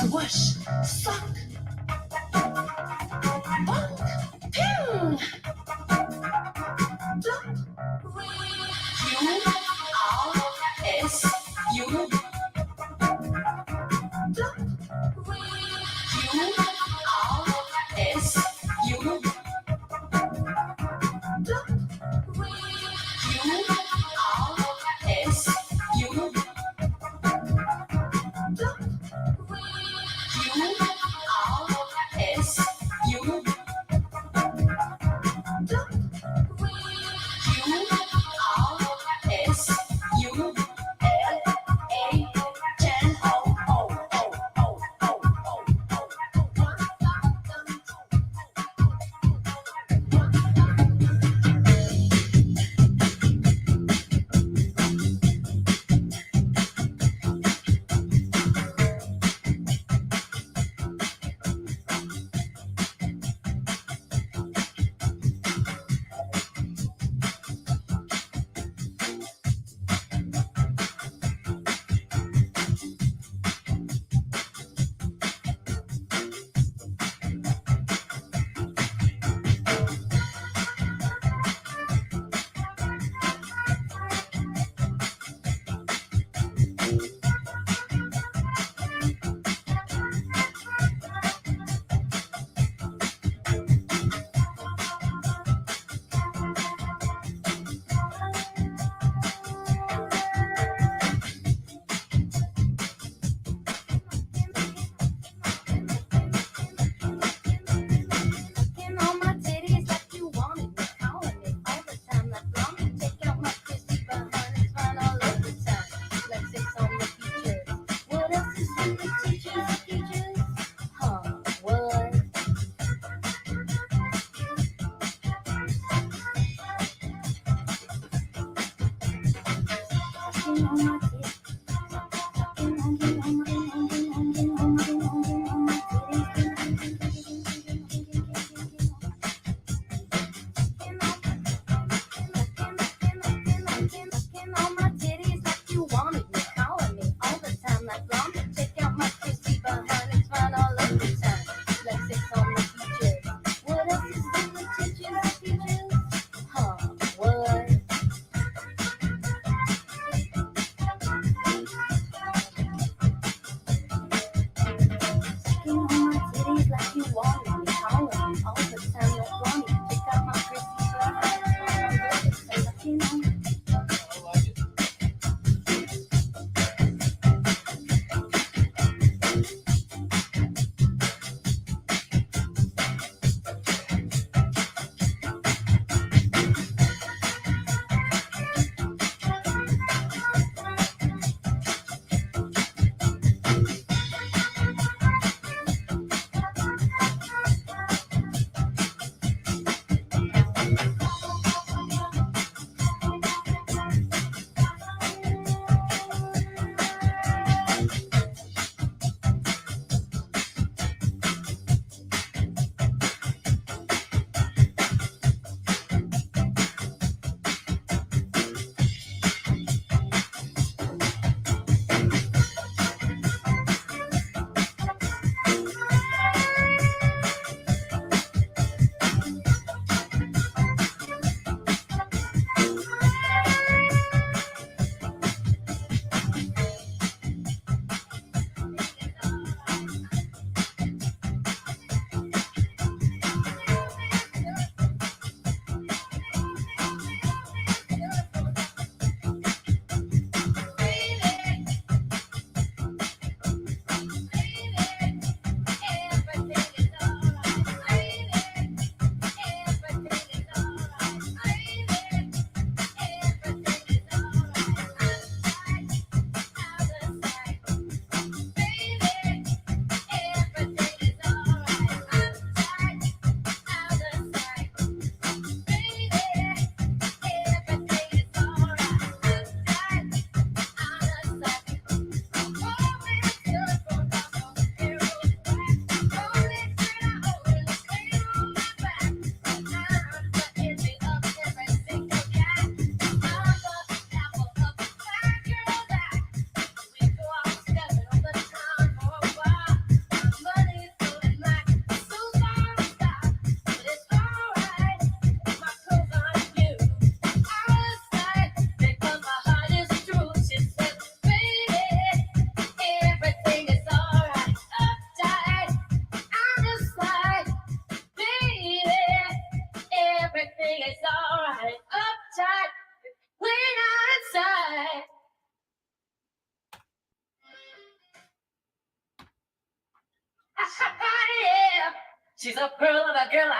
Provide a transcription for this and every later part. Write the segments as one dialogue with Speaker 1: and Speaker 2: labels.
Speaker 1: Swish, suck, bunk, ping. U-R-S-U. U-R-S-U.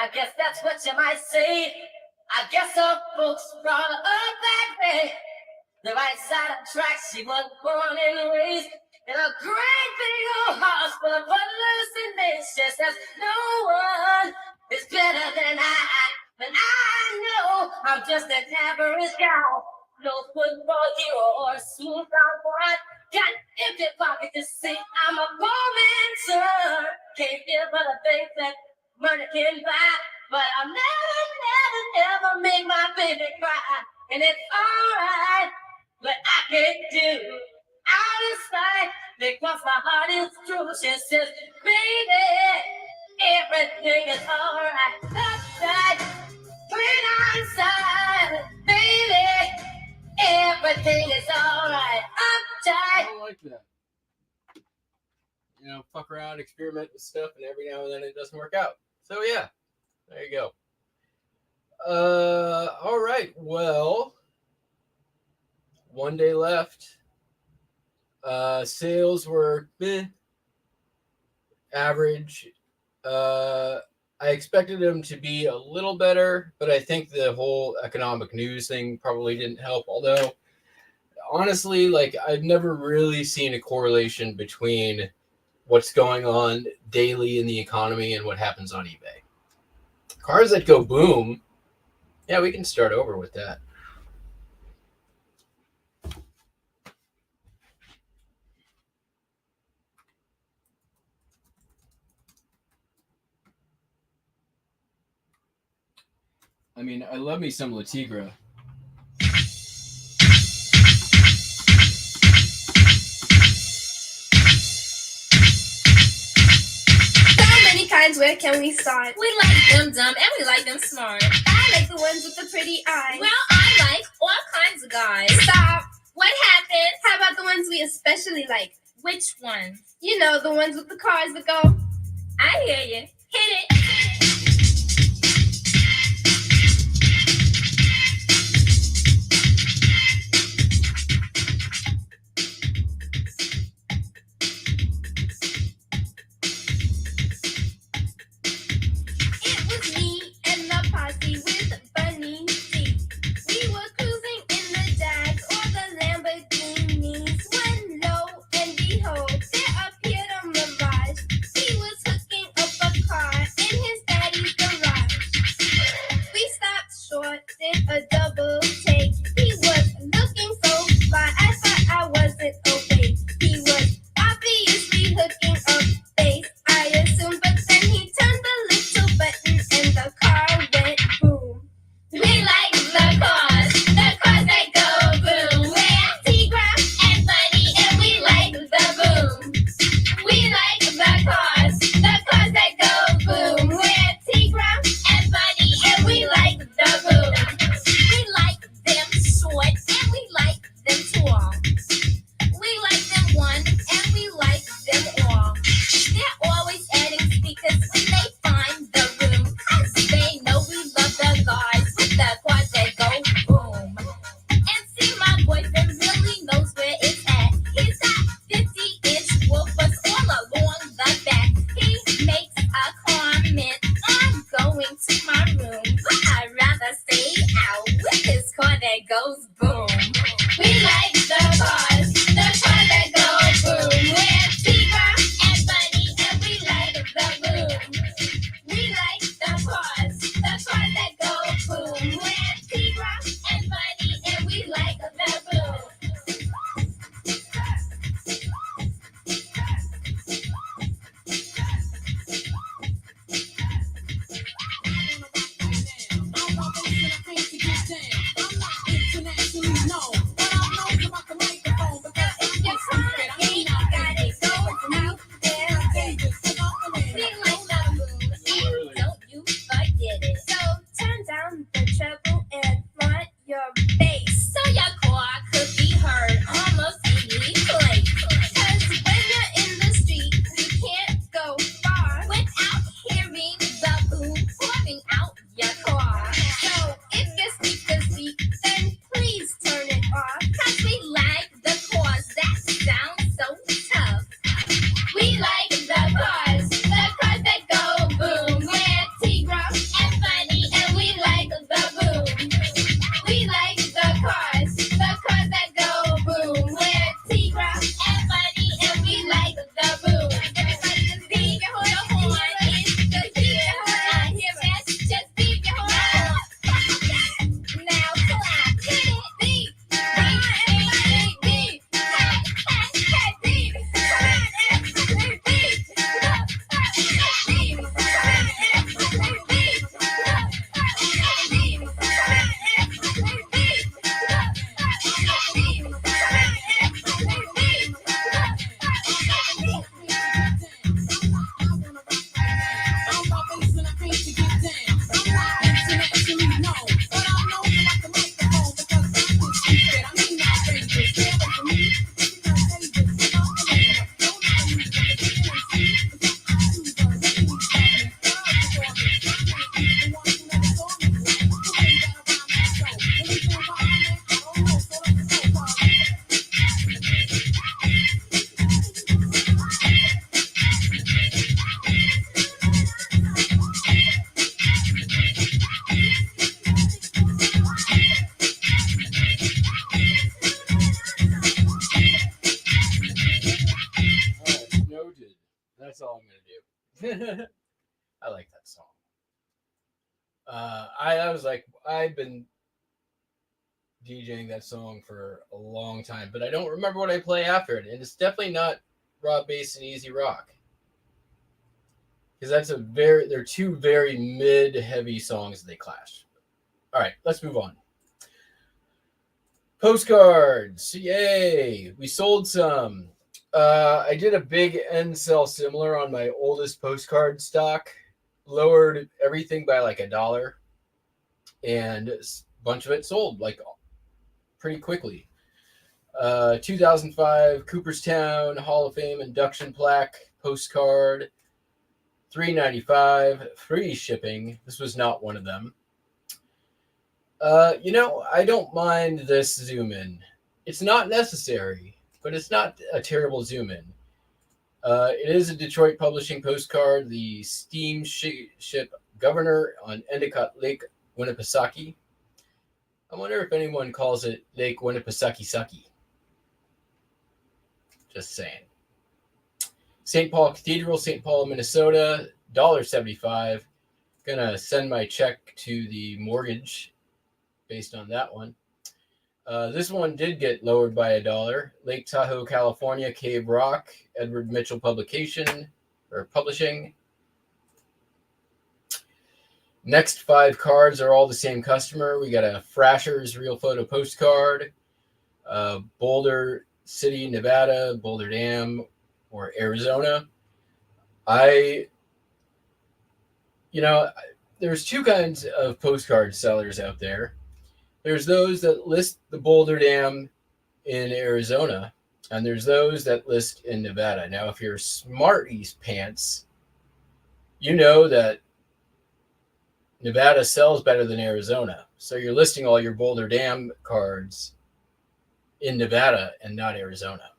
Speaker 1: I guess that's what you might say. I guess some folks brought her up that way. The right side of tracks, she was born and raised in a great big old house full of hallucinations. Says no one is better than I. But I know I'm just an average guy. No football hero or smooth-down boy. Got empty pockets to see I'm a poor man's son. Can't give her the things that murder can buy. But I'll never make my baby cry. And it's alright. But I can't do out of sight because my heart is true. She says, baby, everything is alright. Upside, clean outside, baby, everything is alright. Upside.
Speaker 2: I like that. You know, fuck around, experiment with stuff, and every now and then it doesn't work out. So yeah, there you go. All right, well. One day left. Sales were average. I expected them to be a little better, but I think the whole economic news thing probably didn't help. Although, honestly, like I've never really seen a correlation between what's going on daily in the economy and what happens on eBay. Cars that go boom. Yeah, we can start over with that. I mean, I love me some La Tigra.
Speaker 3: So many kinds, where can we start?
Speaker 4: We like them dumb and we like them smart.
Speaker 3: I like the ones with the pretty eyes.
Speaker 4: Well, I like all kinds of guys.
Speaker 3: Stop.
Speaker 4: What happened?
Speaker 3: How about the ones we especially like?
Speaker 4: Which one?
Speaker 3: You know, the ones with the cars that go.
Speaker 4: I hear you. Hit it.
Speaker 3: It was me and the posse with Bunny C. We were cruising in the Jags or the Lamborghinis when lo and behold, there appeared a mirage. He was hooking up a car in his daddy's garage. We stopped short, did a double take. He was looking so fly, I thought I wasn't awake. He was obviously hooking up bass, I assumed, but then he turned the little button and the car went boom.
Speaker 4: We like the cars that go boom. We're Tigra and Bunny and we like the boom. We like the cars that go boom. We're Tigra and Bunny and we like the boom. We like them short and we like them tall. We like them one and we like them all. They're always adding speakers when they find the room, 'cause they know we love the guys with the cars that go boom. And see, my boyfriend really knows where it's at. He's got 50-inch woofers all along the back. He makes a comment on going to my room, but I'd rather stay out with his car that goes boom. We like the cars that go boom. We're Tigra and Bunny and we like the boom. We like the cars that go boom. We're Tigra and Bunny and we like the boom.
Speaker 5: I'm not internationally known, but I know the
Speaker 2: I like that song. I was like, I've been DJing that song for a long time, but I don't remember what I play after it, and it's definitely not raw bass and easy rock, because they're two very mid-heavy songs that they clash. All right, let's move on. Postcards, yay! We sold some. I did a big end sell similar on my oldest postcard stock, lowered everything by like $1, and a bunch of it sold like pretty quickly. 2005 Cooperstown Hall of Fame induction plaque postcard, $3.95, free shipping. This was not one of them. I don't mind this zoom in. It's not necessary, but it's not a terrible zoom in. It is a Detroit publishing postcard, the steamship Governor on Endicott Lake, Winnipesaukee. I wonder if anyone calls it Lake Winnipesaukee. Just saying. St. Paul Cathedral, St. Paul, Minnesota, $1.75. Gonna send my check to the mortgage based on that one. This one did get lowered by $1. Lake Tahoe, California, Cave Rock, Edward Mitchell Publishing. Next 5 cards are all the same customer. We got a Frasher's Real Photo Postcard, Boulder City, Nevada, Boulder Dam, or Arizona. There's 2 kinds of postcard sellers out there. There's those that list the Boulder Dam in Arizona, and there's those that list in Nevada. Now, if you're smarties pants, you know that Nevada sells better than Arizona. So you're listing all your Boulder Dam cards in Nevada and not Arizona.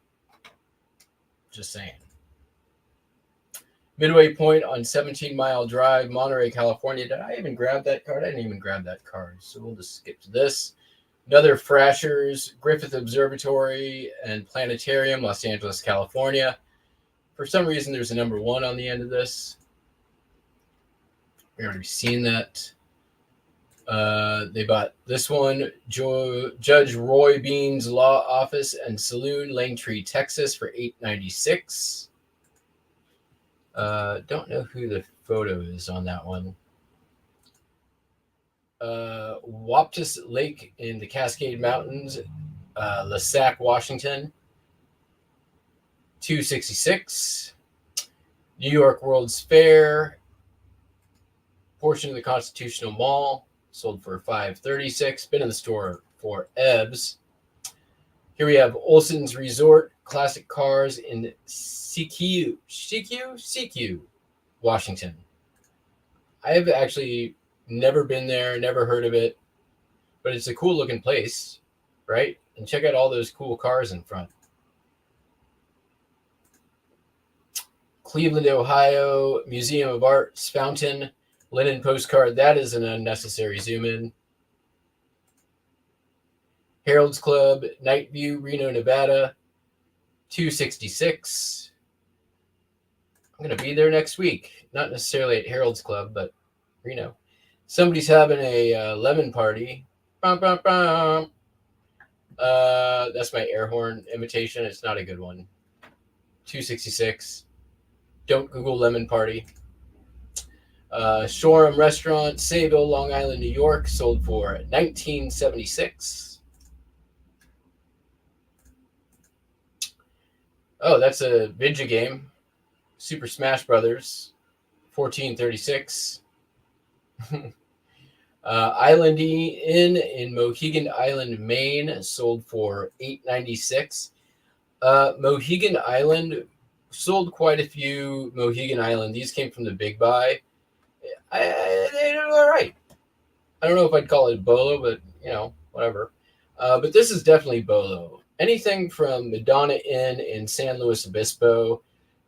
Speaker 2: Just saying. Midway Point on 17 Mile Drive, Monterey, California. Did I even grab that card? I didn't even grab that card. So we'll just skip to this. Another Frasher's, Griffith Observatory and Planetarium, Los Angeles, California. For some reason, there's a number 1 on the end of this. We've already seen that. They bought this one, Judge Roy Bean's Law Office and Saloon, Langtree, Texas, for $8.96. Don't know who the photo is on that one. Waptis Lake in the Cascade Mountains, Lasac, Washington, $2.66. New York World's Fair, portion of the Constitutional Mall, sold for $5.36. Been in the store for ebbs. Here we have Olson's Resort Classic Cars in CQ, Washington. I have actually never been there, never heard of it, but it's a cool looking place, right? And check out all those cool cars in front. Cleveland, Ohio, Museum of Art's Fountain, linen postcard. That is an unnecessary zoom in. Harold's Club, Night View, Reno, Nevada, $2.66. I'm going to be there next week. Not necessarily at Harold's Club, but Reno. Somebody's having a lemon party. Bum, bum, bum. That's my air horn imitation. It's not a good one. $2.66. Don't Google lemon party. Shoreham Restaurant, Sayville, Long Island, New York, sold for $19.76. Oh, that's a video game. Super Smash Brothers, $14.36. Islandy Inn in Mohegan Island, Maine, sold for $8.96. Mohegan Island sold quite a few Mohegan Island. These came from the Big Buy. They do all right. I don't know if I'd call it Bolo, but whatever. But this is definitely Bolo. Anything from Madonna Inn in San Luis Obispo.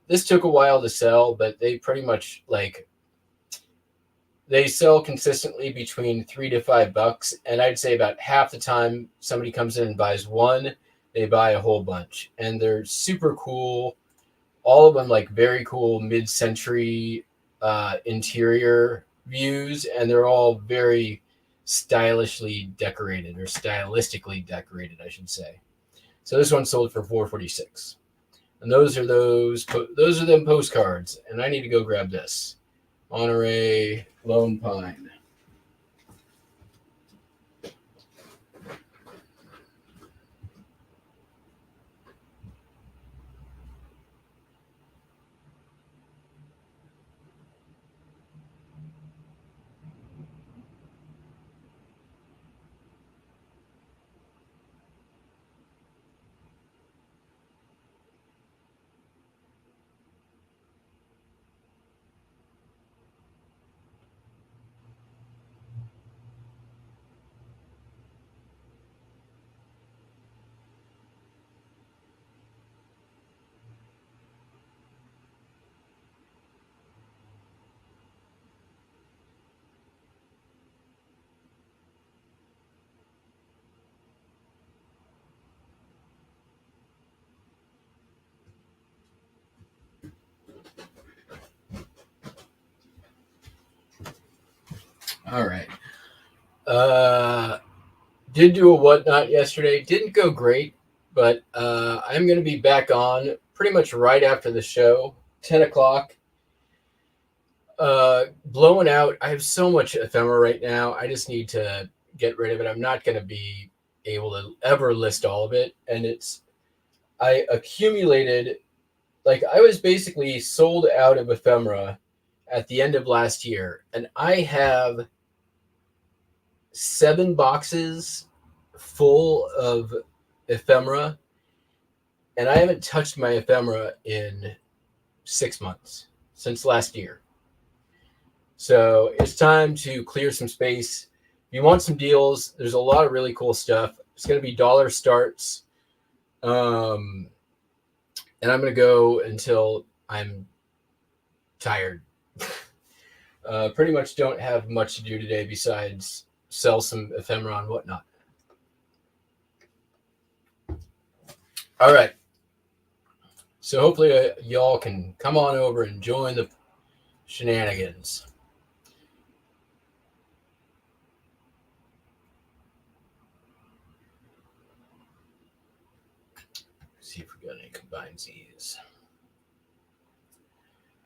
Speaker 2: This took a while to sell, but they pretty much they sell consistently between $3 to $5, and I'd say about half the time somebody comes in and buys one, they buy a whole bunch, and they're super cool. All of them very cool mid-century interior views, and they're all very stylishly decorated, or stylistically decorated, I should say. So this one sold for $4.46, and those are them postcards. And I need to go grab this Monterey Lone Pine. All right. Did do a whatnot yesterday. Didn't go great, but I'm going to be back on pretty much right after the show, 10 o'clock. Blowing out. I have so much ephemera right now. I just need to get rid of it. I'm not going to be able to ever list all of it. And I accumulated, like, I was basically sold out of ephemera at the end of last year. And I have 7 boxes full of ephemera, and I haven't touched my ephemera in 6 months, since last year. So it's time to clear some space. If you want some deals, there's a lot of really cool stuff. It's going to be dollar starts. And I'm going to go until I'm tired. Pretty much don't have much to do today besides sell some ephemera and whatnot. All right. So hopefully y'all can come on over and join the shenanigans. Let's see if we got any combined Z's.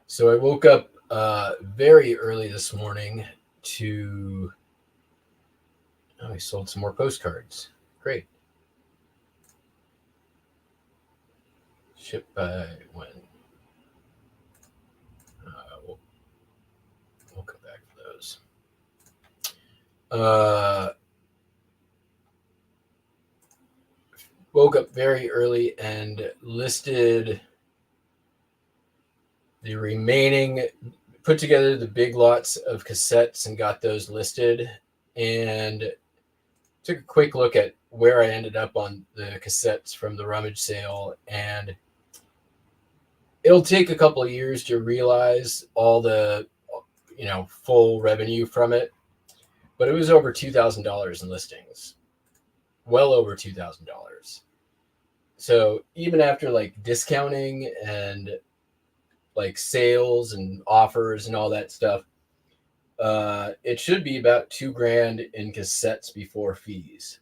Speaker 2: So I woke up very early this morning to... Oh, I sold some more postcards. Great. Ship by when? We'll come back to those. Woke up very early and listed the remaining, put together the big lots of cassettes and got those listed, and took a quick look at where I ended up on the cassettes from the rummage sale, and it'll take a couple of years to realize all the, full revenue from it, but it was over $2,000 in listings, well over $2,000. So even after like discounting and like sales and offers and all that stuff, it should be about $2,000 in cassettes before fees.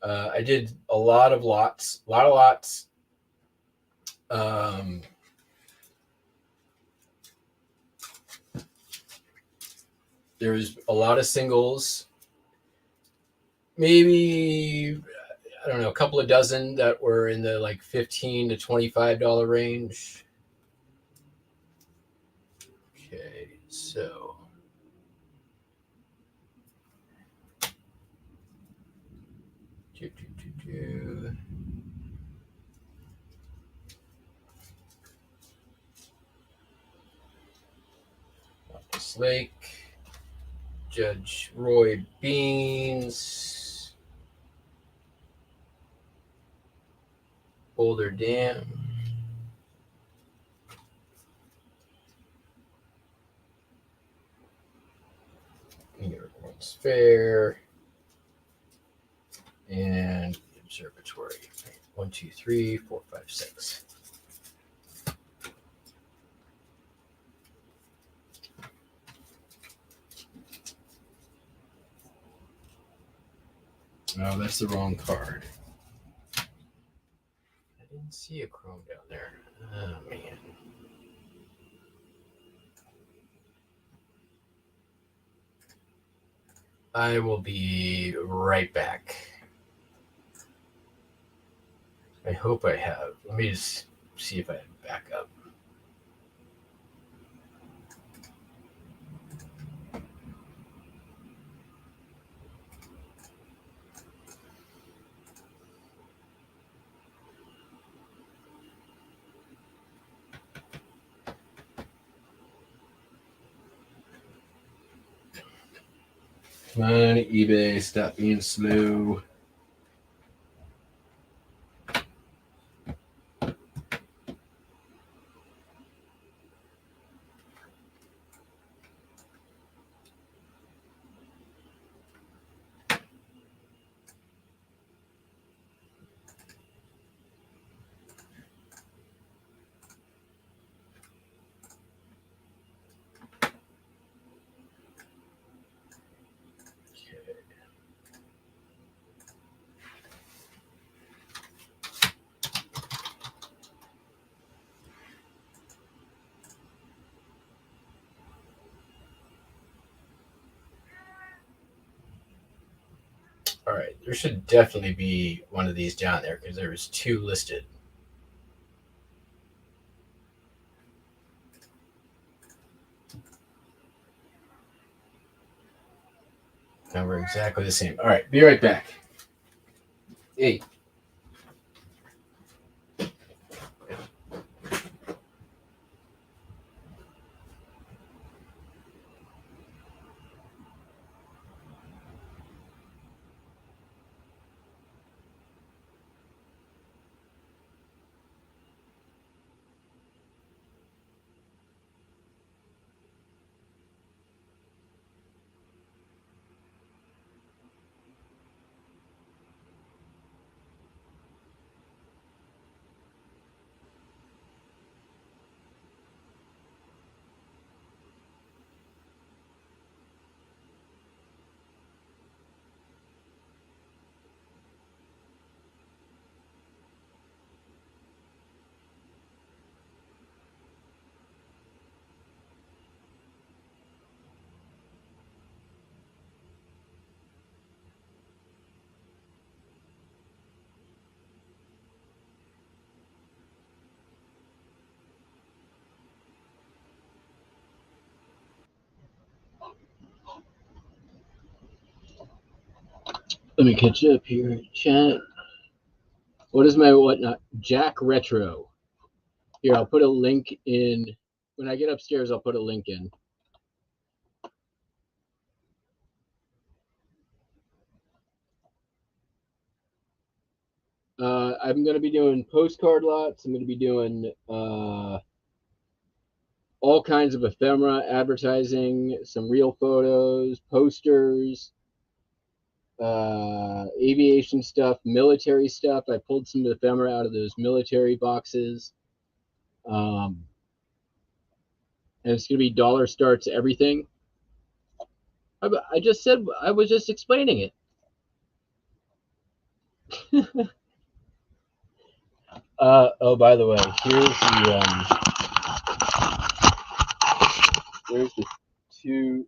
Speaker 2: I did a lot of lots. There was a lot of singles, maybe, I don't know, a couple of dozen that were in the like $15 to $25 range. Okay, so This Lake, Judge Roy Beans, Boulder Dam, New York World's Fair, and the Observatory. 1, 2, 3, 4, 5, 6. Oh, that's the wrong card. I didn't see a Chrome down there. Oh, man. I will be right back. I hope I have. Let me just see if I have backup. Come on, eBay, stop being slow. All right, there should definitely be one of these down there because there was 2 listed. Now we're exactly the same. All right, be right back. Hey. Let me catch up here. Chat. What is my whatnot? Jack Retro. Here, I'll put a link in. When I get upstairs, I'll put a link in. I'm going to be doing postcard lots. I'm going to be doing all kinds of ephemera, advertising, some real photos, posters, aviation stuff, military stuff. I pulled some ephemera out of those military boxes. And it's going to be dollar starts everything. I just said, I was just explaining it. Oh, by the way, here's the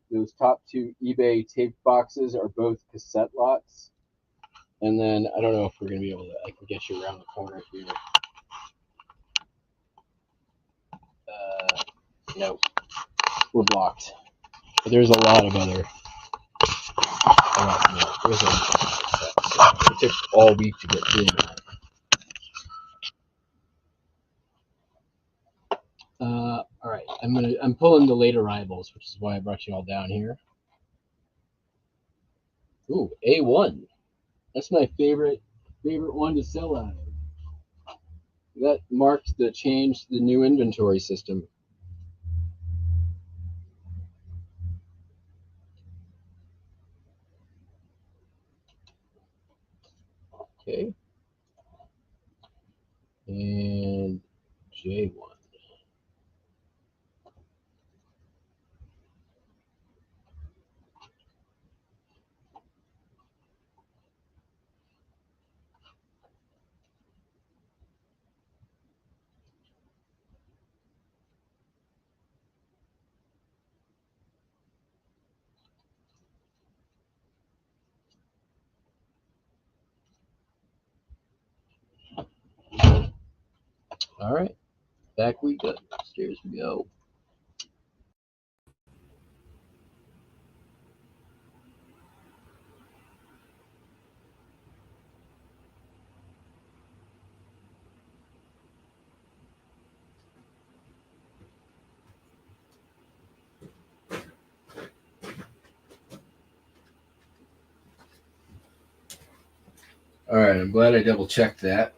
Speaker 2: those top 2 eBay tape boxes are both cassette lots. And then I don't know if we're gonna be able to. I can get you around the corner here. No, we're blocked. But there's a lot of other. It took all week to get through. All right, I'm pulling the late arrivals, which is why I brought you all down here. Ooh, A1. That's my favorite one to sell out of. That marked the change to the new inventory system. Okay. And J1. All right, back we go. Upstairs we go. All right, I'm glad I double checked that.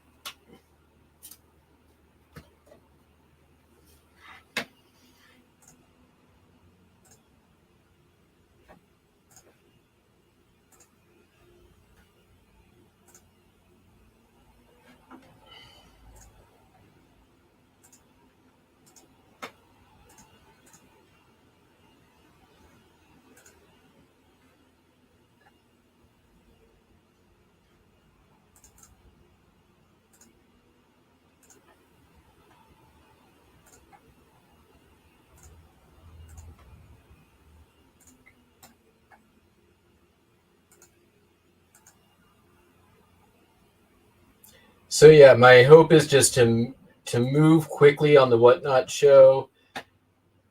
Speaker 2: So yeah, my hope is just to move quickly on the Whatnot show,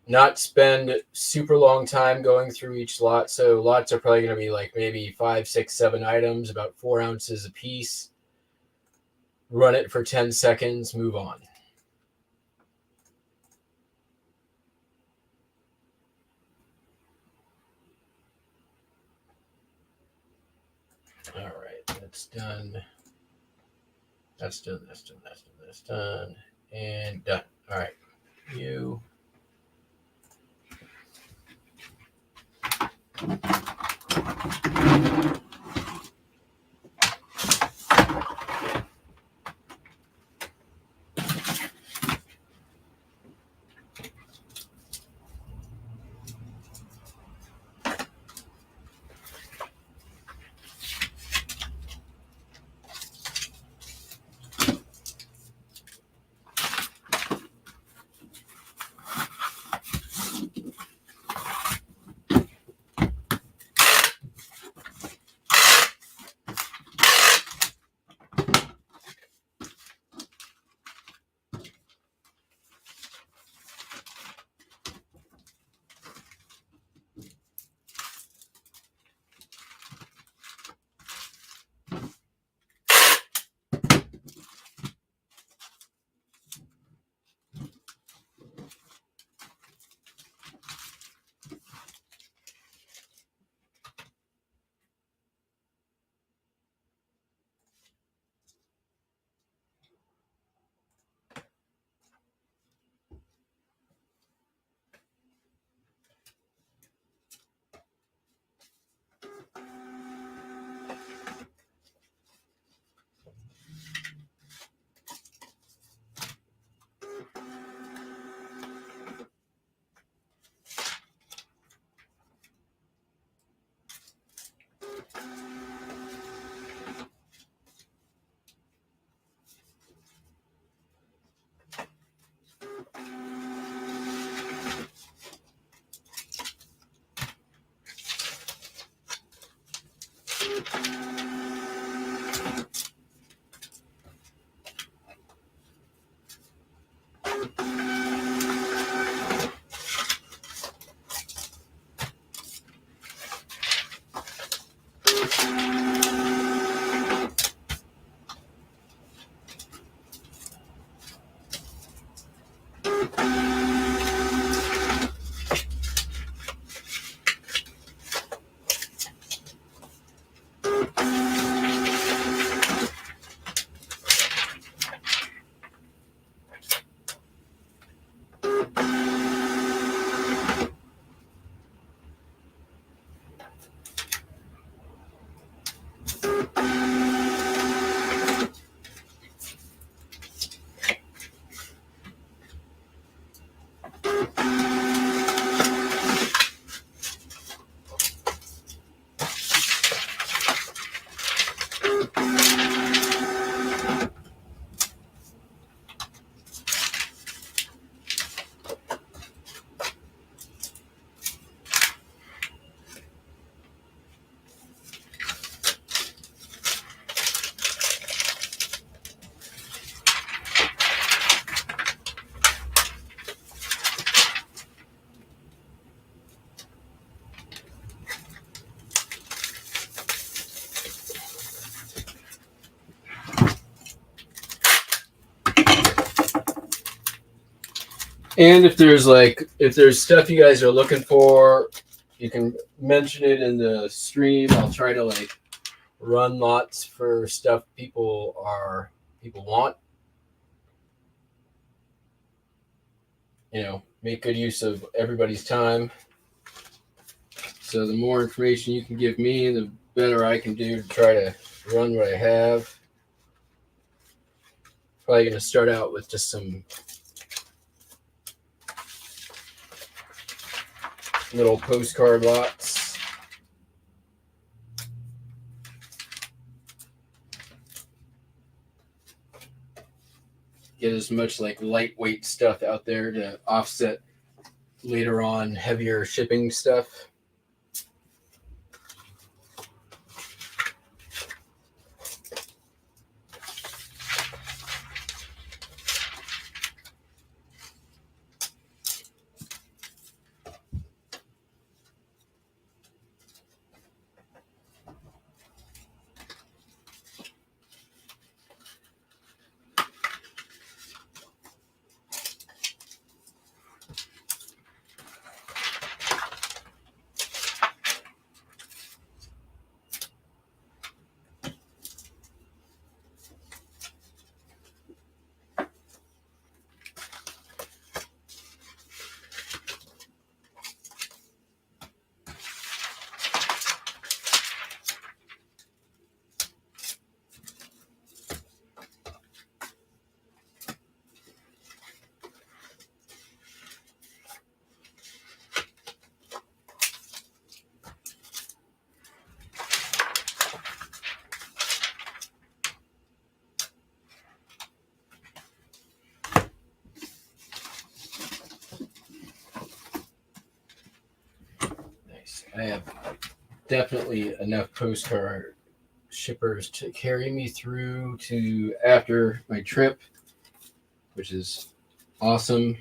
Speaker 2: not spend super long time going through each lot. So lots are probably going to be like maybe 5, 6, 7 items, about 4 ounces a piece. Run it for 10 seconds, move on. All right, that's done. That's done, that's done, that's done, that's done, and done. All right, you. And if there's stuff you guys are looking for, you can mention it in the stream. I'll try to like run lots for stuff people want. You know, make good use of everybody's time. So the more information you can give me, the better I can do to try to run what I have. Probably going to start out with just some little postcard lots. Get as much like lightweight stuff out there to offset later on heavier shipping stuff. I have definitely enough postcard shippers to carry me through to after my trip, which is awesome.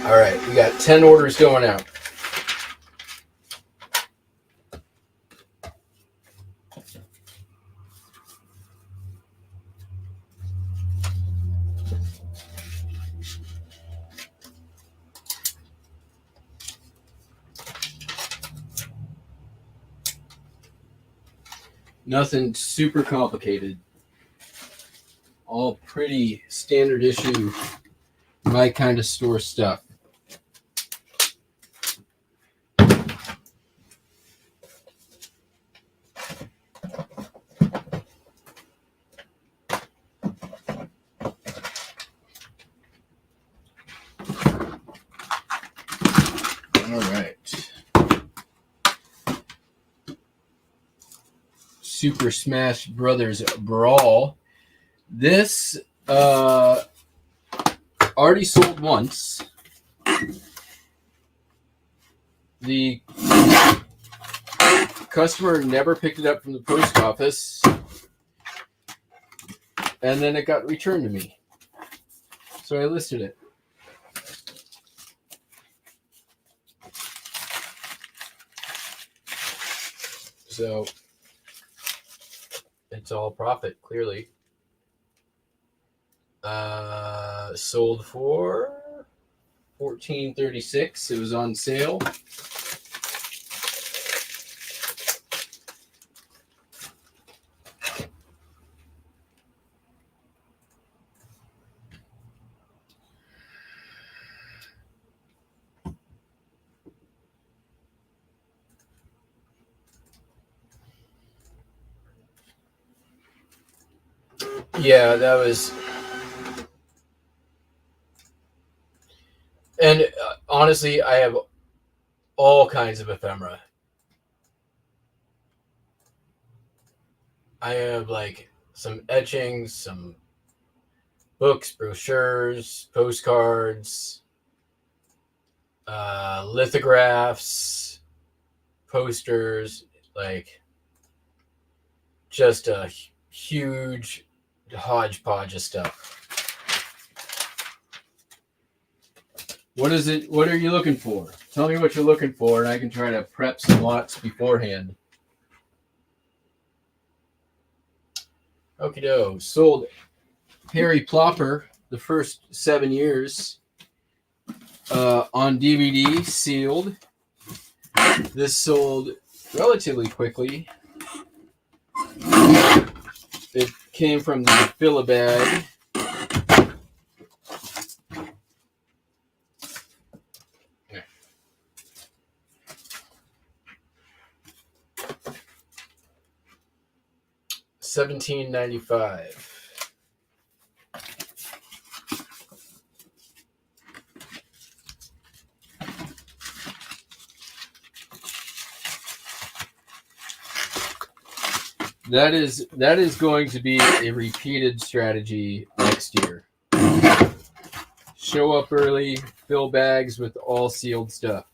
Speaker 2: All right, we got 10 orders going out. Nothing super complicated. All pretty standard issue, my kind of store stuff. All right. Super Smash Brothers Brawl. This already sold once. The customer never picked it up from the post office, and then it got returned to me. So I listed it. So it's all profit, clearly. Sold for $14.36. It was on sale. Yeah, that was. And honestly, I have all kinds of ephemera. I have like some etchings, some books, brochures, postcards, lithographs, posters, like just a huge hodgepodge of stuff. What is it? What are you looking for? Tell me what you're looking for, and I can try to prep some lots beforehand. Okie doke. Sold Harry Plopper the first 7 years on DVD, sealed. This sold relatively quickly. It came from the fill a bag. $17.95. That is going to be a repeated strategy next year. Show up early, fill bags with all sealed stuff.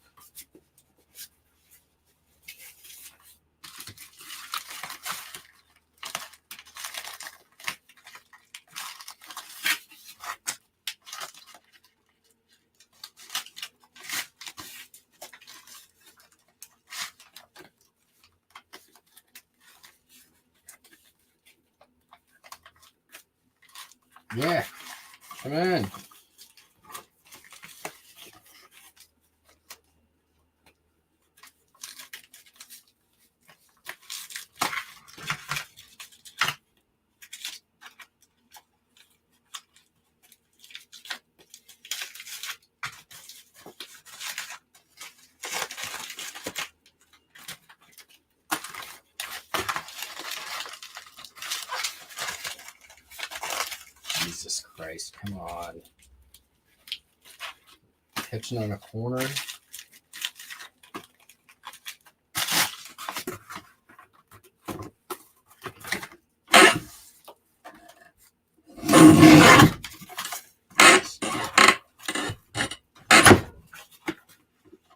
Speaker 2: Yeah, come on. Jesus Christ, come on. Catching on a corner.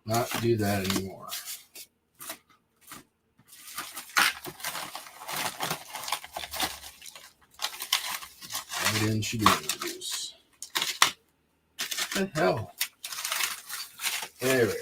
Speaker 2: Not do that anymore. Right in should be introduced. What the hell? There we are.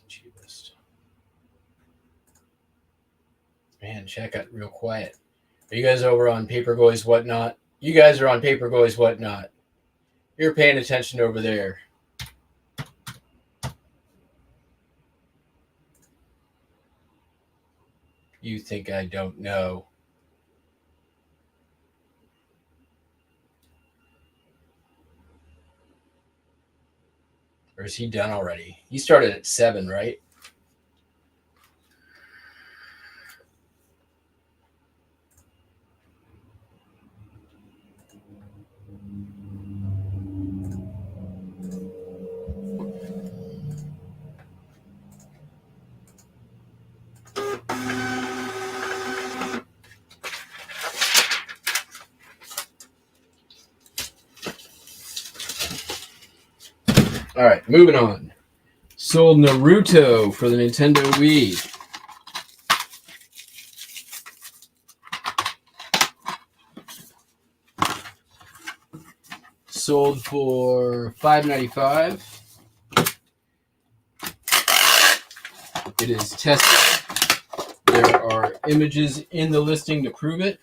Speaker 2: Cheapest. Man, chat got real quiet. Are you guys over on Paperboys Whatnot? You guys are on Paperboys Whatnot. You're paying attention over there. You think I don't know? Or is he done already? He started at 7, right? All right, moving on. Sold Naruto for the Nintendo Wii. Sold for $5.95. It is tested. There are images in the listing to prove it.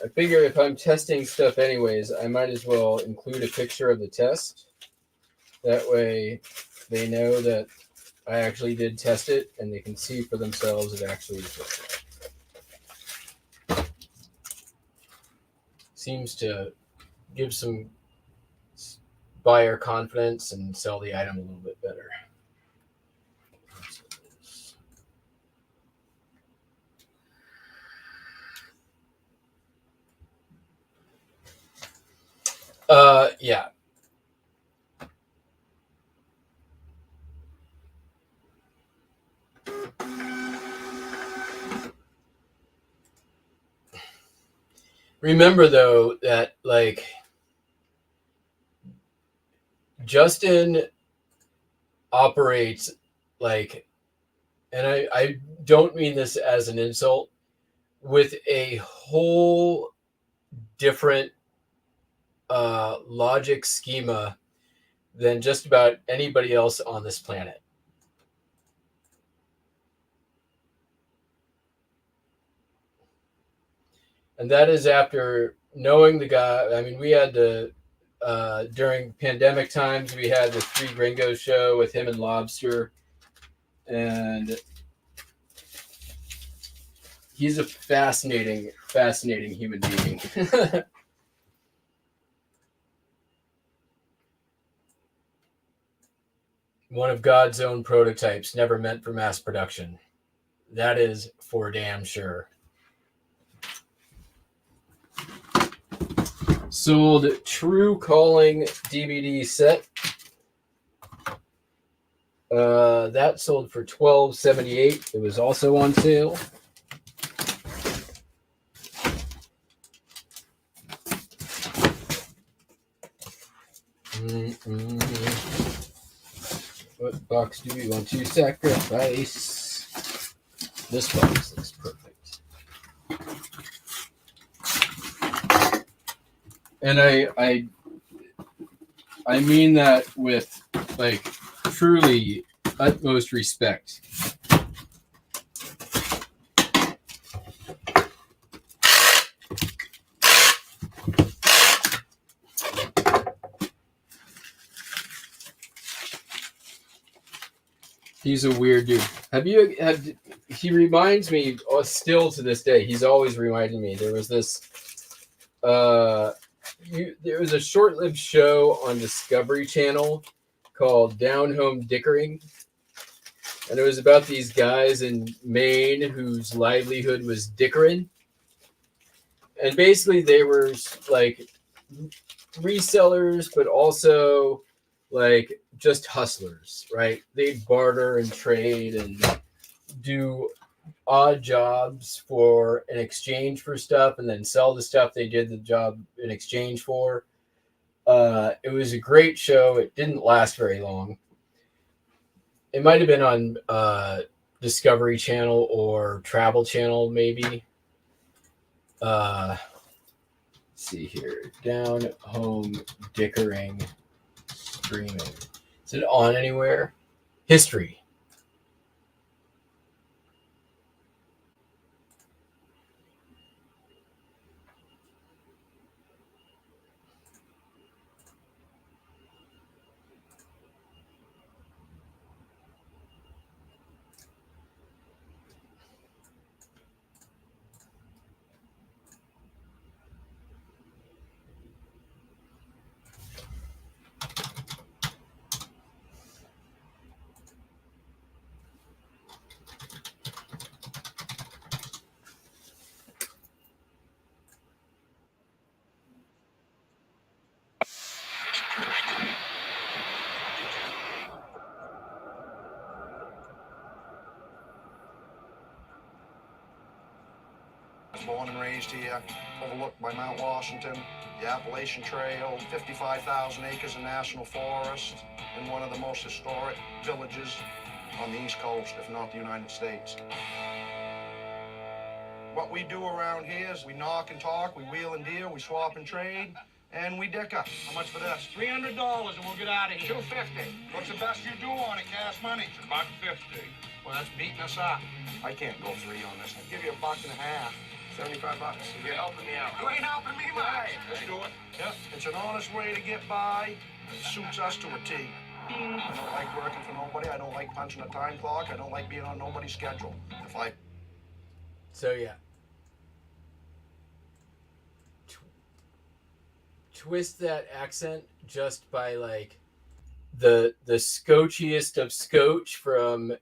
Speaker 2: I figure if I'm testing stuff anyways, I might as well include a picture of the test. That way they know that I actually did test it and they can see for themselves it actually works. Seems to give some buyer confidence and sell the item a little bit better. Yeah. Remember though that like Justin operates like, and I don't mean this as an insult, with a whole different logic schema than just about anybody else on this planet. And that is after knowing the guy. I mean, we had to, during pandemic times, we had the Three Gringos show with him and Lobster. And he's a fascinating human being. One of God's own prototypes, never meant for mass production. That is for damn sure. Sold True Calling DVD set. That sold for $12.78. It was also on sale. What box do we want to sacrifice? This box looks perfect. And I mean that with like truly utmost respect. He's a weird dude. He reminds me, still to this day, he's always reminding me. There was this, there was a short-lived show on Discovery Channel called Down Home Dickering. And it was about these guys in Maine whose livelihood was dickering. And basically they were like resellers, but also like just hustlers, right? They'd barter and trade and do odd jobs for in exchange for stuff and then sell the stuff they did the job in exchange for. It was a great show. It didn't last very long. It might have been on Discovery Channel or Travel Channel, maybe. Let's see here. Down Home Dickering streaming. Is it on anywhere? History.
Speaker 5: Born and raised here, overlooked by Mount Washington, the Appalachian Trail, 55,000 acres of national forest, in one of the most historic villages on the East Coast, if not the United States. What we do around here is we knock and talk, we wheel and deal, we swap and trade, and we dick up. How much for this?
Speaker 6: $300 and we'll get out of here.
Speaker 5: $250. What's the best you do on it, cash money?
Speaker 6: $150.
Speaker 5: Well, that's beating us up. I can't go free on this. I'll give you $1.50. $75.
Speaker 6: You're helping me out.
Speaker 5: You ain't helping me much.
Speaker 6: Let's do it.
Speaker 5: Yep. It's an honest way to get by. It suits us to a T. I don't like working for nobody. I don't like punching a time clock. I don't like being on nobody's schedule. If I
Speaker 2: So yeah. Twist that accent just by like the scotchiest of scotch from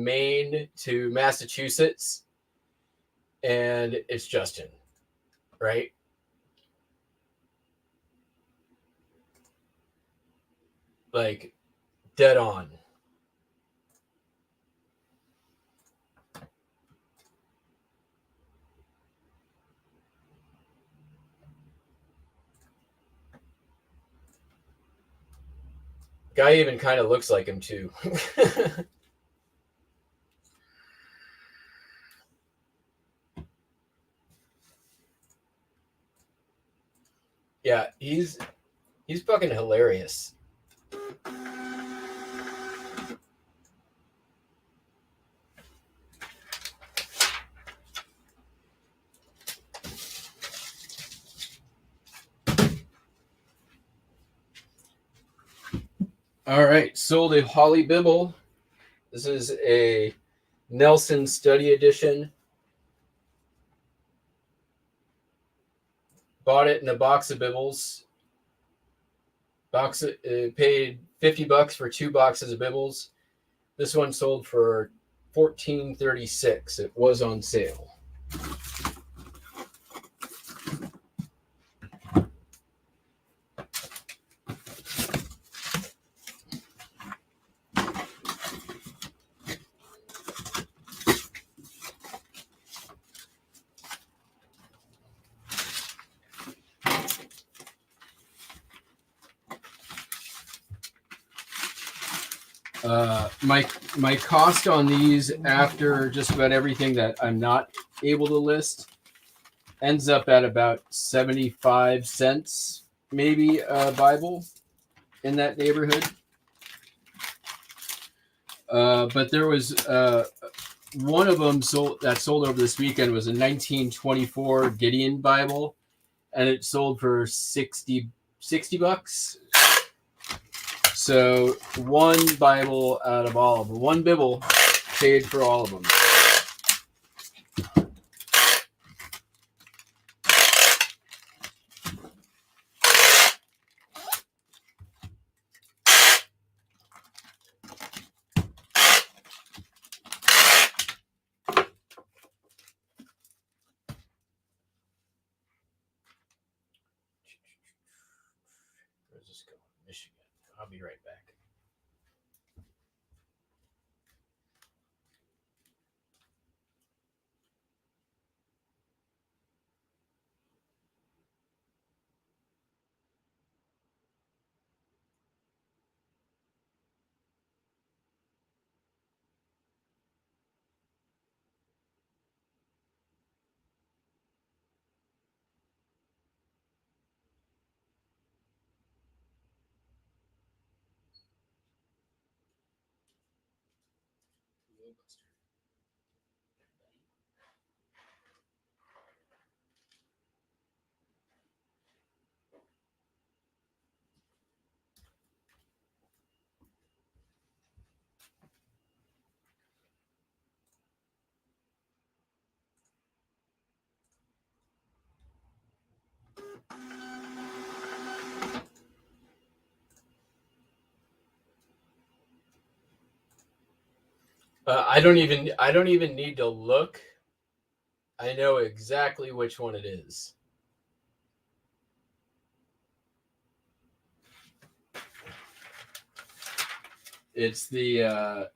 Speaker 2: Maine to Massachusetts, and it's Justin, right? Like dead on. Guy even kind of looks like him too. Yeah, he's fucking hilarious. All right, sold a Holly Bibble. This is a Nelson Study Edition. Bought it in a box of Bibbles. Paid $50 for 2 boxes of Bibbles. This one sold for $14.36. It was on sale. My cost on these after just about everything that I'm not able to list ends up at about 75 cents, maybe a Bible in that neighborhood. But there was one of them sold over this weekend was a 1924 Gideon Bible, and it sold for $60 bucks. So one Bible out of all of them, one Bible paid for all of them. Where's this going? Michigan. I'll be right back. I don't even need to look. I know exactly which one it is. It's the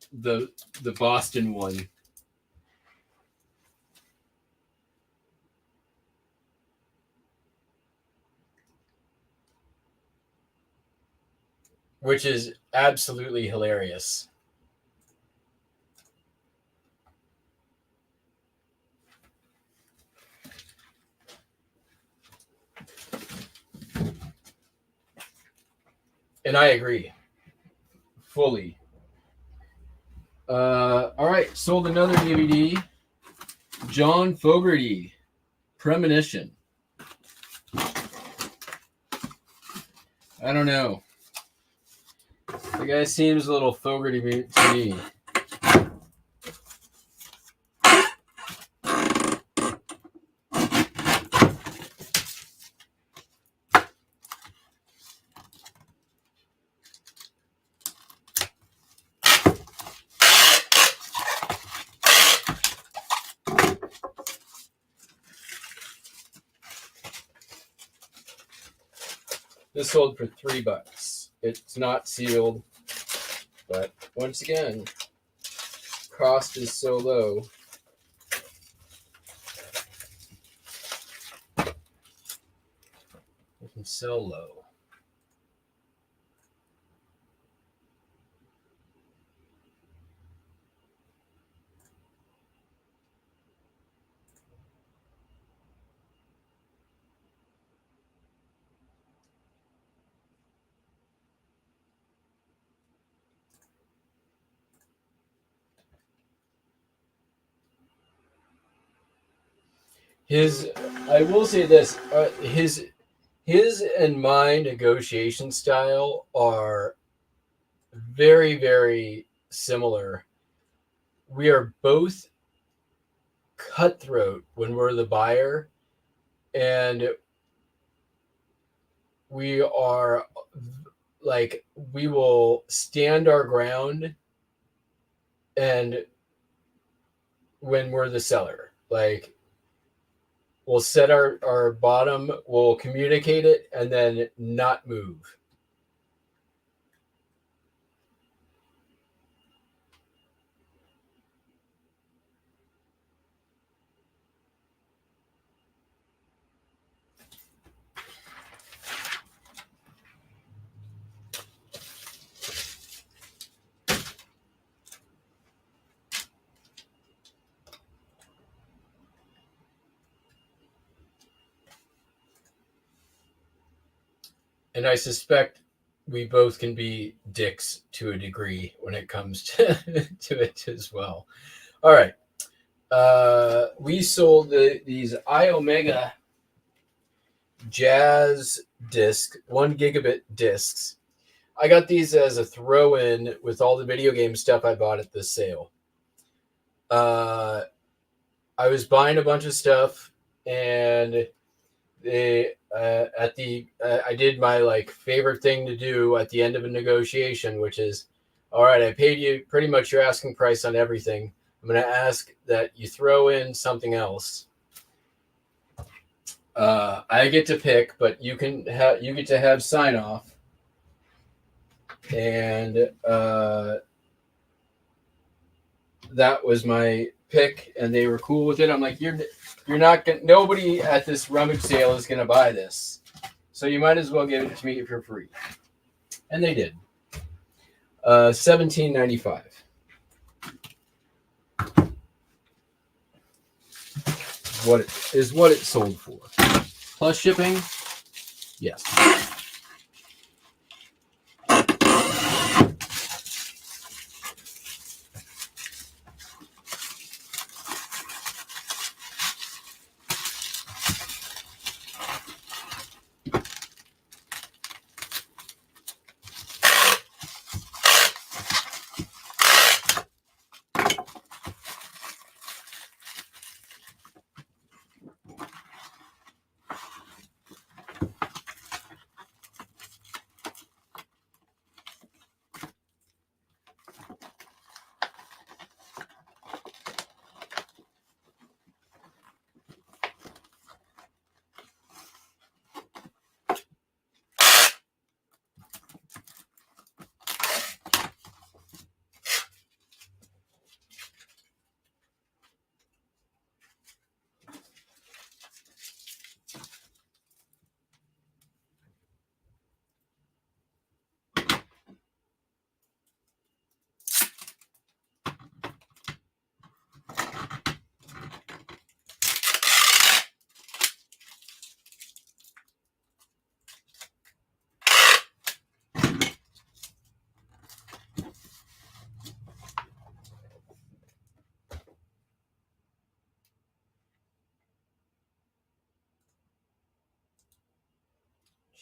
Speaker 2: Boston one. Which is absolutely hilarious. And I agree fully. All right, sold another DVD. John Fogerty, Premonition. I don't know. The guy seems a little Fogerty to me. This sold for $3. It's not sealed, but once again, cost is so low. We can sell low. I will say this, his and my negotiation style are very, very similar. We are both cutthroat when we're the buyer, and we are like, we will stand our ground, and when we're the seller, like, we'll set our bottom, we'll communicate it, and then not move. And I suspect we both can be dicks to a degree when it comes to it as well. All right. We sold these iOmega Jazz disc, 1 gigabit discs. I got these as a throw-in with all the video game stuff I bought at this sale. I was buying a bunch of stuff, and I did my like favorite thing to do at the end of a negotiation, which is, all right, I paid you pretty much your asking price on everything. I'm going to ask that you throw in something else. I get to pick, but you get to have sign off. And that was my pick, and they were cool with it. I'm like, you're not gonna, nobody at this rummage sale is gonna buy this, so you might as well give it to me for free. And they did. $17.95. What it sold for, plus shipping. Yes.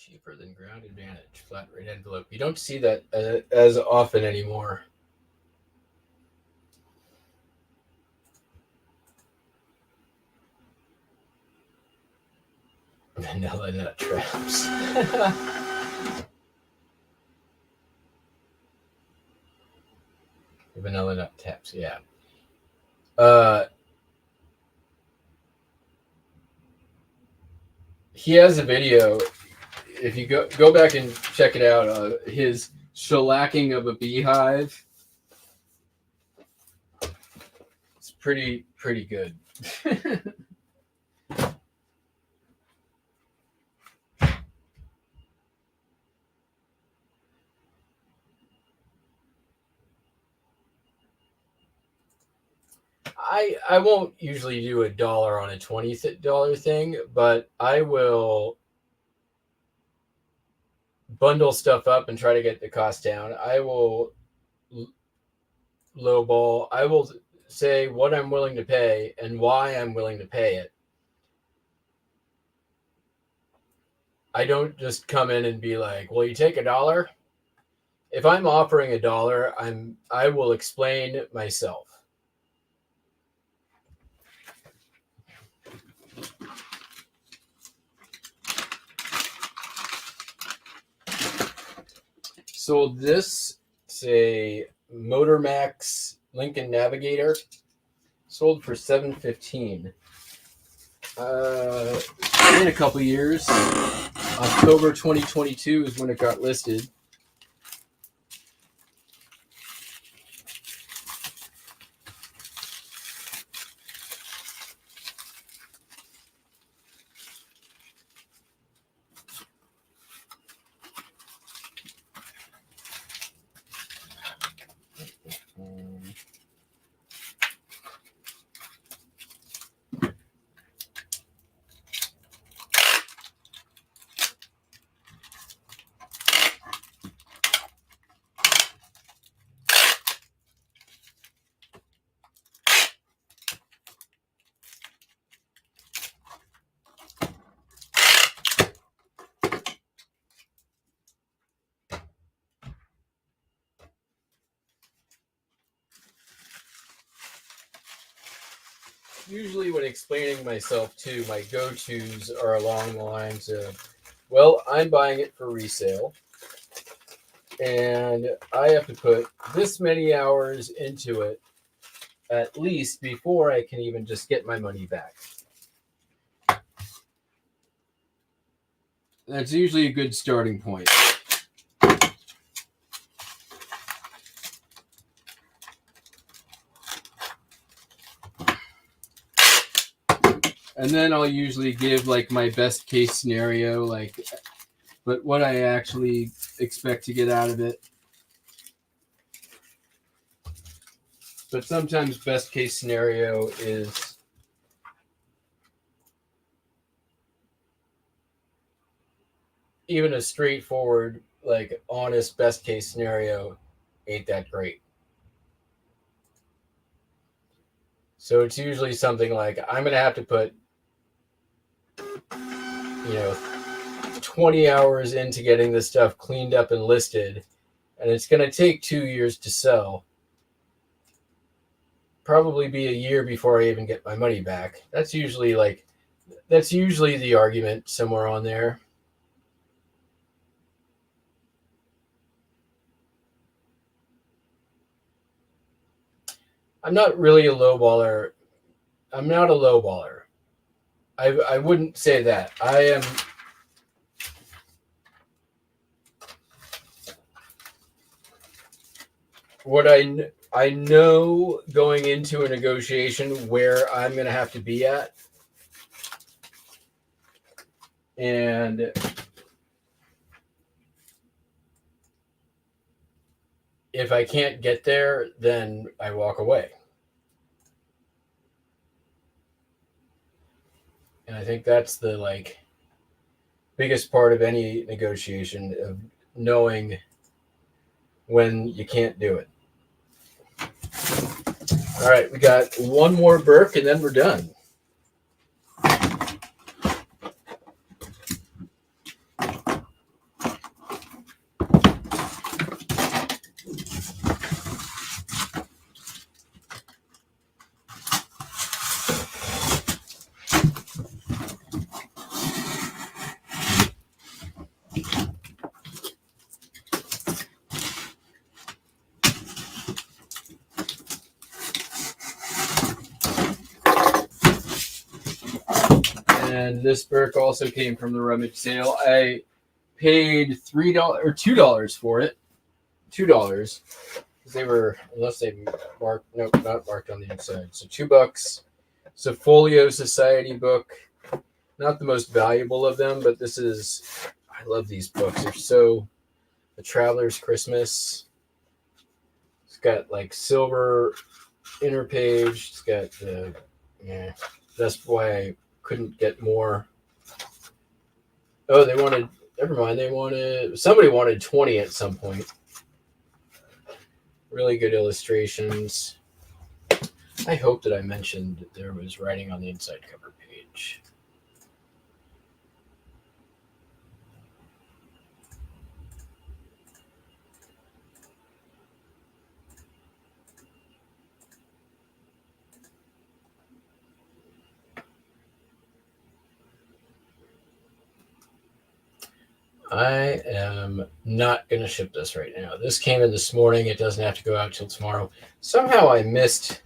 Speaker 2: Cheaper than Ground Advantage flat rate envelope. You don't see that as often anymore. Vanilla nut traps. Vanilla nut taps, yeah. He has a video. If you go back and check it out, his shellacking of a beehive. It's pretty good. I won't usually do $1 on a $20 thing, but I will bundle stuff up and try to get the cost down. I will lowball. I will say what I'm willing to pay and why I'm willing to pay it. I don't just come in and be like, "Well, you take $1." If I'm offering $1, I will explain myself. Sold this. It's a Motormax Lincoln Navigator. Sold for $715. In a couple years. October 2022 is when it got listed. Usually when explaining myself too, my go-tos are along the lines of, well, I'm buying it for resale, and I have to put this many hours into it at least before I can even just get my money back. That's usually a good starting point. And then I'll usually give like my best case scenario, but what I actually expect to get out of it. But sometimes best case scenario is even a straightforward, like honest best case scenario ain't that great. So it's usually something like, I'm going to have to put 20 hours into getting this stuff cleaned up and listed, and it's going to take 2 years to sell. Probably be a year before I even get my money back. That's usually the argument somewhere on there. I'm not really a lowballer. I'm not a lowballer. I wouldn't say that. I am. What I know going into a negotiation where I'm going to have to be at. And if I can't get there, then I walk away. And I think that's the biggest part of any negotiation, of knowing when you can't do it. All right, we got one more Burke and then we're done. And this book also came from the rummage sale. I paid $3 or $2 for it. $2. They were, unless they marked, nope, not marked on the inside. So $2. It's a Folio Society book. Not the most valuable of them, but this is, I love these books. They're so, The Traveler's Christmas. It's got like silver inner page. It's got the, yeah, that's why I couldn't get more. Oh, they wanted, never mind. Somebody wanted 20 at some point. Really good illustrations. I hope that I mentioned that there was writing on the inside cover page. I am not going to ship this right now. This came in this morning. It doesn't have to go out till tomorrow. Somehow I missed,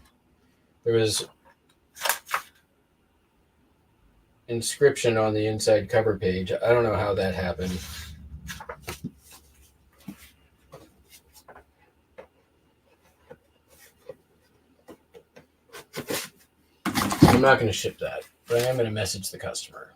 Speaker 2: there was inscription on the inside cover page. I don't know how that happened. I'm not going to ship that, but I am going to message the customer.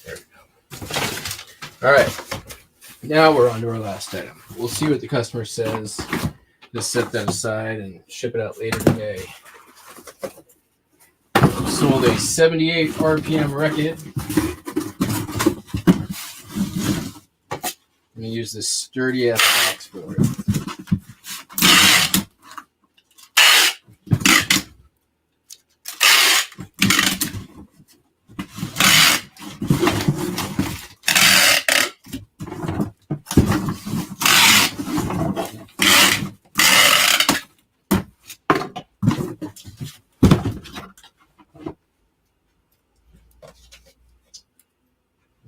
Speaker 2: There we go. All right. Now we're on to our last item. We'll see what the customer says. Just set that aside and ship it out later today. Sold a 78 RPM record. I'm going to use this sturdy ass box for it.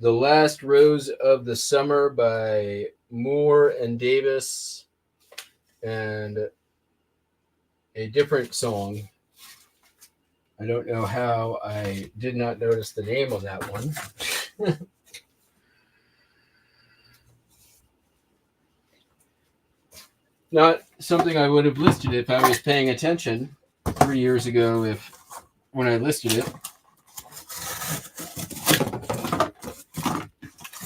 Speaker 2: The Last Rose of the Summer by Moore and Davis, and a different song. I don't know how I did not notice the name of that one. Not something I would have listed if I was paying attention 3 years ago when I listed it.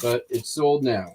Speaker 2: but it's sold now.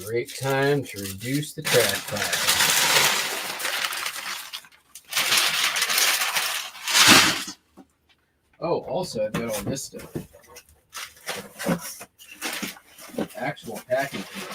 Speaker 2: Great time to reduce the trash pile. Oh, also I've got all this stuff. Actual packing paper.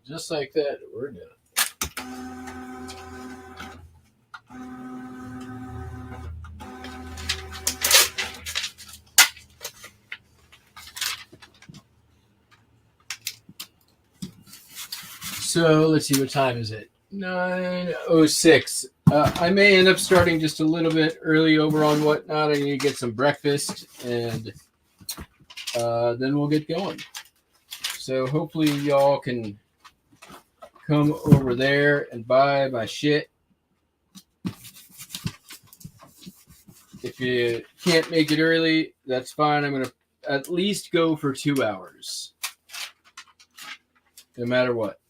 Speaker 2: Just like that, we're done. So let's see, what time is it? 9:06. I may end up starting just a little bit early over on Whatnot. I need to get some breakfast, and then we'll get going. So hopefully y'all can come over there and buy my shit. If you can't make it early, that's fine. I'm going to at least go for 2 hours. No matter what.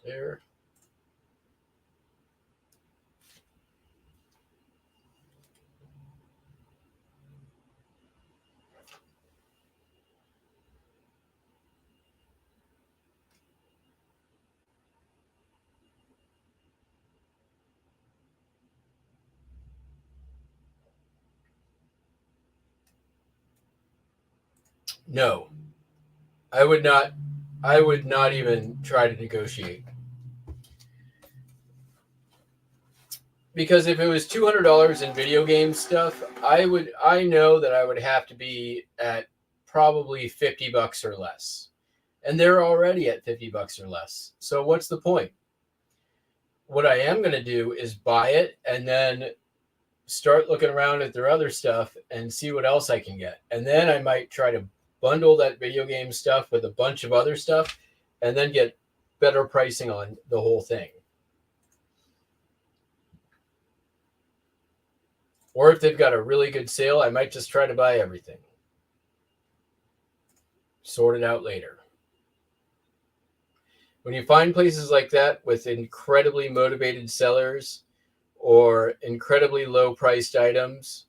Speaker 2: There. No, I would not even try to negotiate. Because if it was $200 in video game stuff, I know that I would have to be at probably $50 or less. and they're already at $50 or less. So what's the point? What I am going to do is buy it and then start looking around at their other stuff and see what else I can get. And then I might try to bundle that video game stuff with a bunch of other stuff and then get better pricing on the whole thing. Or if they've got a really good sale, I might just try to buy everything. Sort it out later. When you find places like that with incredibly motivated sellers or incredibly low priced items,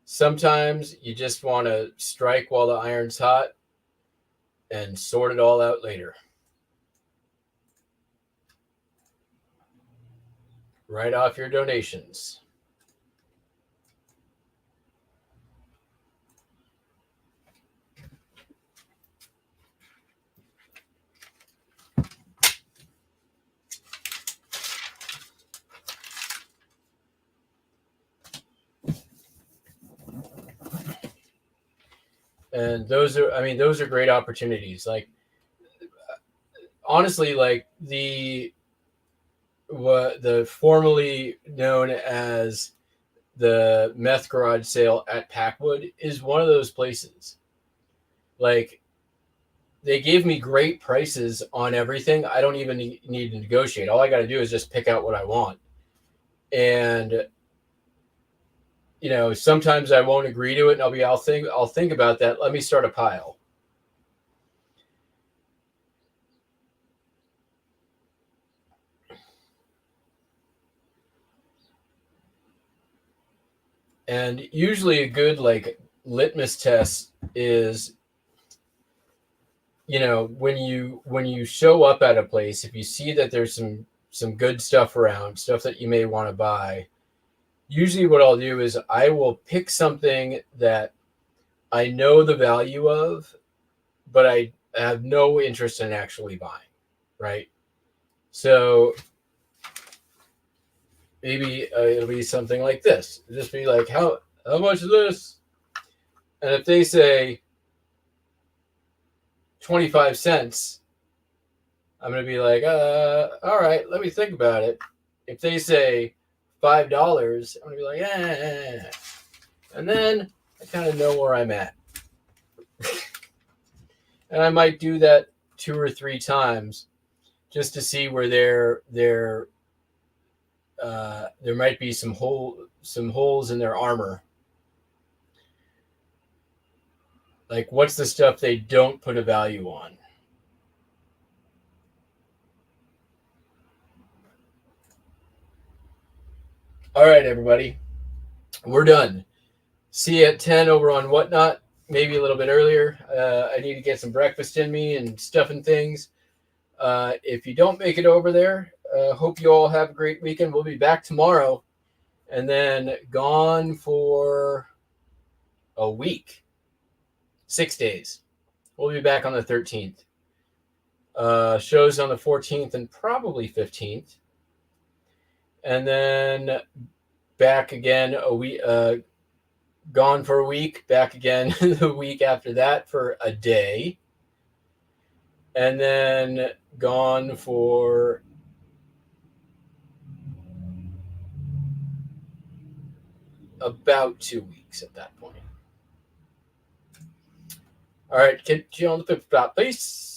Speaker 2: sometimes you just want to strike while the iron's hot and sort it all out later. Write off your donations. And those are great opportunities. Like, honestly, like the formerly known as the meth garage sale at Packwood is one of those places. Like, they gave me great prices on everything. I don't even need to negotiate. All I got to do is just pick out what I want. And you know, sometimes I won't agree to it, and I'll think about that. Let me start a pile. And usually a good like litmus test is, you know, when you show up at a place, if you see that there's some good stuff around, stuff that you may want to buy, usually what I'll do is I will pick something that I know the value of, but I have no interest in actually buying, right? So maybe it'll be something like this. It'll just be like, how much is this? And if they say 25 cents, I'm going to be like, all right, let me think about it. If they say $5, I'm going to be like, eh. And then I kind of know where I'm at. And I might do that 2 or 3 times just to see where there might be some holes in their armor. Like, what's the stuff they don't put a value on? All right, everybody. We're done. See you at 10 over on Whatnot, maybe a little bit earlier. I need to get some breakfast in me and stuff and things. If you don't make it over there, hope you all have a great weekend. We'll be back tomorrow and then gone for a week. 6 days. We'll be back on the 13th. Shows on the 14th and probably 15th. And then back again a week, gone for a week, back again the week after that for a day. And then gone for about 2 weeks at that point. All right, catch you on the flip flop. Peace.